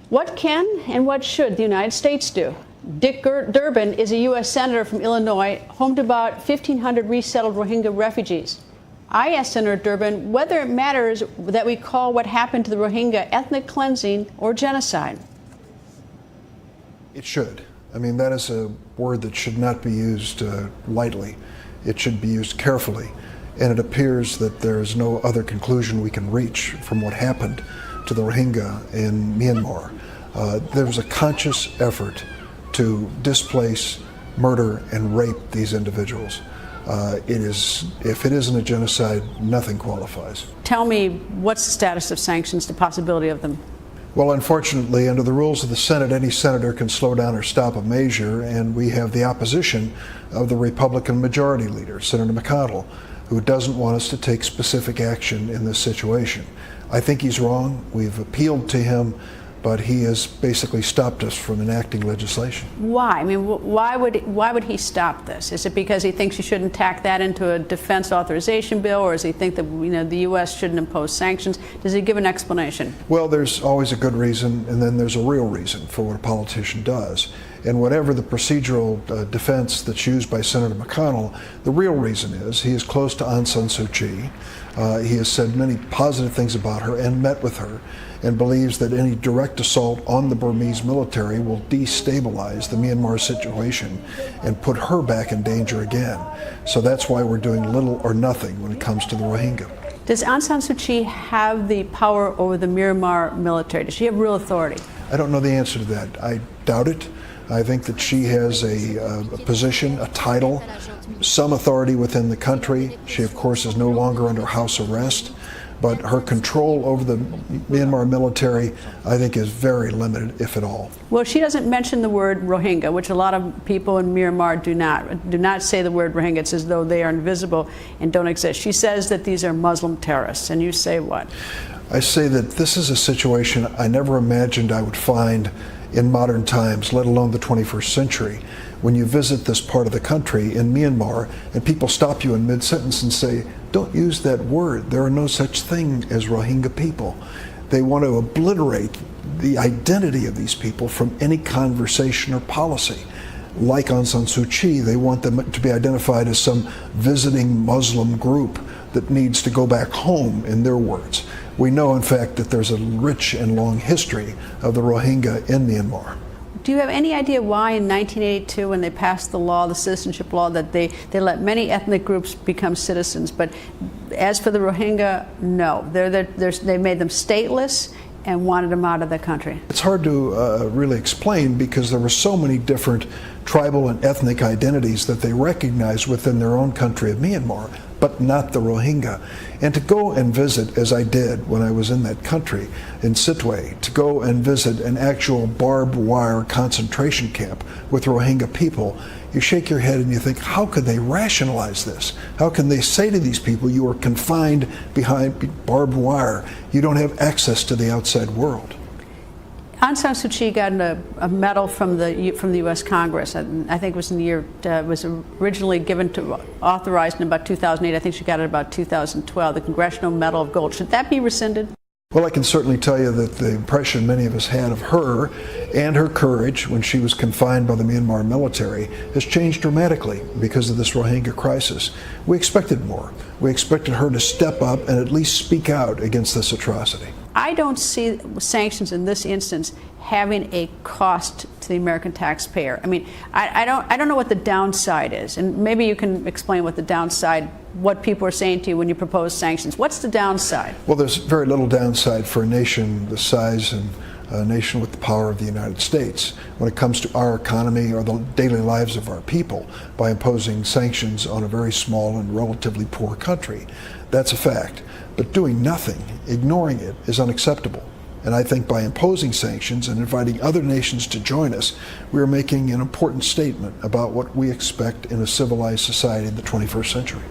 What can and what should the United States do? Dick Durbin is a U.S. Senator from Illinois, home to about 1,500 resettled Rohingya refugees. I asked Senator Durbin whether it matters that we call what happened to the Rohingya ethnic cleansing or genocide. It should. I mean, that is a word that should not be used lightly. It should be used carefully. And it appears that there is no other conclusion we can reach from what happened to the Rohingya in Myanmar. There was a conscious effort to displace, murder, and rape these individuals. If it isn't a genocide, nothing qualifies. Tell me, what's the status of sanctions, the possibility of them? Well, unfortunately, under the rules of the Senate, any senator can slow down or stop a measure, and we have the opposition of the Republican Majority Leader, Senator McConnell, who doesn't want us to take specific action in this situation. I think he's wrong. We've appealed to him, but he has basically stopped us from enacting legislation. Why? I mean, why would he stop this? Is it because he thinks you shouldn't tack that into a defense authorization bill, or does he think that the U.S. shouldn't impose sanctions? Does he give an explanation? Well, there's always a good reason, and then there's a real reason for what a politician does. And whatever the procedural defense that's used by Senator McConnell, the real reason is he is close to Aung San Suu Kyi. He has said many positive things about her and met with her, and believes that any direct assault on the Burmese military will destabilize the Myanmar situation and put her back in danger again. So that's why we're doing little or nothing when it comes to the Rohingya. Does Aung San Suu Kyi have the power over the Myanmar military? Does she have real authority? I don't know the answer to that. I doubt it. I think that she has a position, a title, some authority within the country. She, of course, is no longer under house arrest, but her control over the Myanmar military, I think, is very limited, if at all. Well, she doesn't mention the word Rohingya, which a lot of people in Myanmar do not say the word Rohingya. It's as though they are invisible and don't exist. She says that these are Muslim terrorists, and you say what? I say that this is a situation I never imagined I would find in modern times, let alone the 21st century. When you visit this part of the country in Myanmar and people stop you in mid-sentence and say, don't use that word. There are no such thing as Rohingya people. They want to obliterate the identity of these people from any conversation or policy. Like Aung San Suu Kyi, they want them to be identified as some visiting Muslim group that needs to go back home, in their words. We know, in fact, that there's a rich and long history of the Rohingya in Myanmar. Do you have any idea why in 1982, when they passed the law, the citizenship law, that they let many ethnic groups become citizens, but as for the Rohingya, no. They made them stateless and wanted them out of the country? It's hard to really explain, because there were so many different tribal and ethnic identities that they recognized within their own country of Myanmar, but not the Rohingya. And to go and visit, as I did when I was in that country, in Sittwe, to go and visit an actual barbed wire concentration camp with Rohingya people, you shake your head and you think, how could they rationalize this? How can they say to these people, you are confined behind barbed wire, you don't have access to the outside world? Aung San Suu Kyi got a medal from the U.S. Congress. I think it was in the year, it was originally authorized in about 2008. I think she got it about 2012, the Congressional Medal of Gold. Should that be rescinded? Well, I can certainly tell you that the impression many of us had of her and her courage when she was confined by the Myanmar military has changed dramatically because of this Rohingya crisis. We expected more. We expected her to step up and at least speak out against this atrocity. I don't see sanctions in this instance having a cost to the American taxpayer. I mean, I don't know what the downside is, and maybe you can explain what the downside, what people are saying to you when you propose sanctions. What's the downside? Well, there's very little downside for a nation the size and a nation with the power of the United States when it comes to our economy or the daily lives of our people by imposing sanctions on a very small and relatively poor country. That's a fact. But doing nothing, ignoring it, is unacceptable. And I think by imposing sanctions and inviting other nations to join us, we are making an important statement about what we expect in a civilized society in the 21st century.